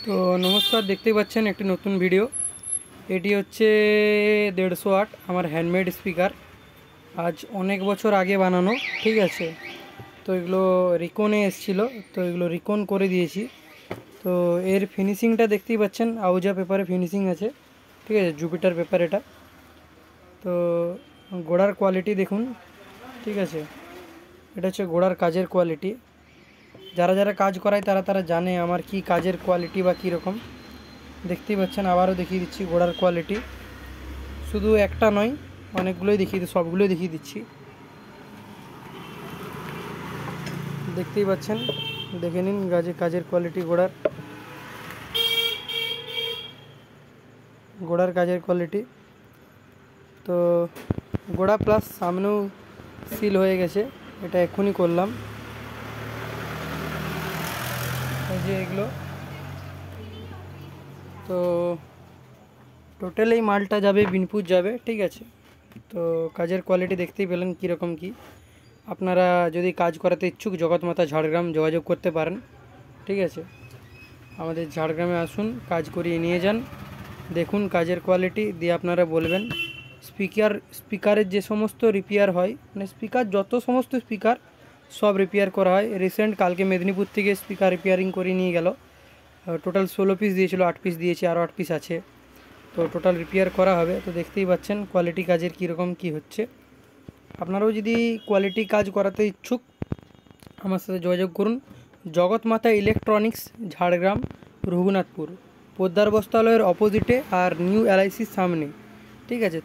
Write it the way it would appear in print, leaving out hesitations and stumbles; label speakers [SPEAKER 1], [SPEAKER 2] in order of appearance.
[SPEAKER 1] তো নমস্কার, দেখতেই পাচ্ছেন একটি নতুন ভিডিও। এটি হচ্ছে 150 ওয়াট আমার হ্যান্ডমেড স্পিকার। আজ অনেক বছর আগে বানানো, ঠিক আছে। তো এগুলো রিকনে এসেছিলো, তো এগুলো রিকন করে দিয়েছি। তো এর ফিনিশিংটা দেখতেই পাচ্ছেন, আউজা পেপারে ফিনিশিং আছে, ঠিক আছে, জুপিটার পেপার এটা। তো গোড়ার কোয়ালিটি দেখুন, ঠিক আছে, এটা হচ্ছে গোড়ার কাজের কোয়ালিটি। যারা যারা কাজ করায় তারা তারা জানে আমার কি কাজের কোয়ালিটি বা কীরকম। দেখতেই পাচ্ছেন, আবারও দেখিয়ে দিচ্ছি গোড়ার কোয়ালিটি। শুধু একটা নয়, অনেকগুলোই সবগুলোই দেখিয়ে দিচ্ছি। দেখতেই পাচ্ছেন, দেখে নিন কাজের কোয়ালিটি, গোড়ার কাজের কোয়ালিটি। তো গোড়া প্লাস সামনেও সিল হয়ে গেছে, এটা এক্ষুনি করলাম। এই যে এগুলো, তো টোটাল এই মালটা যাবে বিনপুর যাবে, ঠিক আছে। তো কাজের কোয়ালিটি দেখতেই পেলেন কীরকম কি। আপনারা যদি কাজ করাতে ইচ্ছুক জগৎমাতা ঝাড়গ্রাম যোগাযোগ করতে পারেন, ঠিক আছে। আমাদের ঝাড়গ্রামে আসুন, কাজ করিয়ে নিয়ে যান, দেখুন কাজের কোয়ালিটি, দিয়ে আপনারা বলবেন। স্পিকারের যে সমস্ত রিপেয়ার হয়, মানে যত সমস্ত স্পিকার সব রিপেয়ার করা হয়। রিসেন্ট কালকে মেদিনীপুর থেকে স্পিকার রিপেয়ারিং করে নিয়ে গেল। টোটাল 16 পিস দিয়েছিল, 8 পিস দিয়েছি, আরও 8 পিস আছে। তো টোটাল রিপেয়ার করা হবে। তো দেখতেই পাচ্ছেন কোয়ালিটি কাজের কীরকম কি হচ্ছে। আপনারাও যদি কোয়ালিটি কাজ করাতে ইচ্ছুক আমার সাথে যোগাযোগ করুন। জগৎমাতা ইলেকট্রনিক্স, ঝাড়গ্রাম, রঘুনাথপুর, পোদ্দার বস্ত্রালয়ের অপোজিটে আর নিউ এলআইসির সামনে, ঠিক আছে।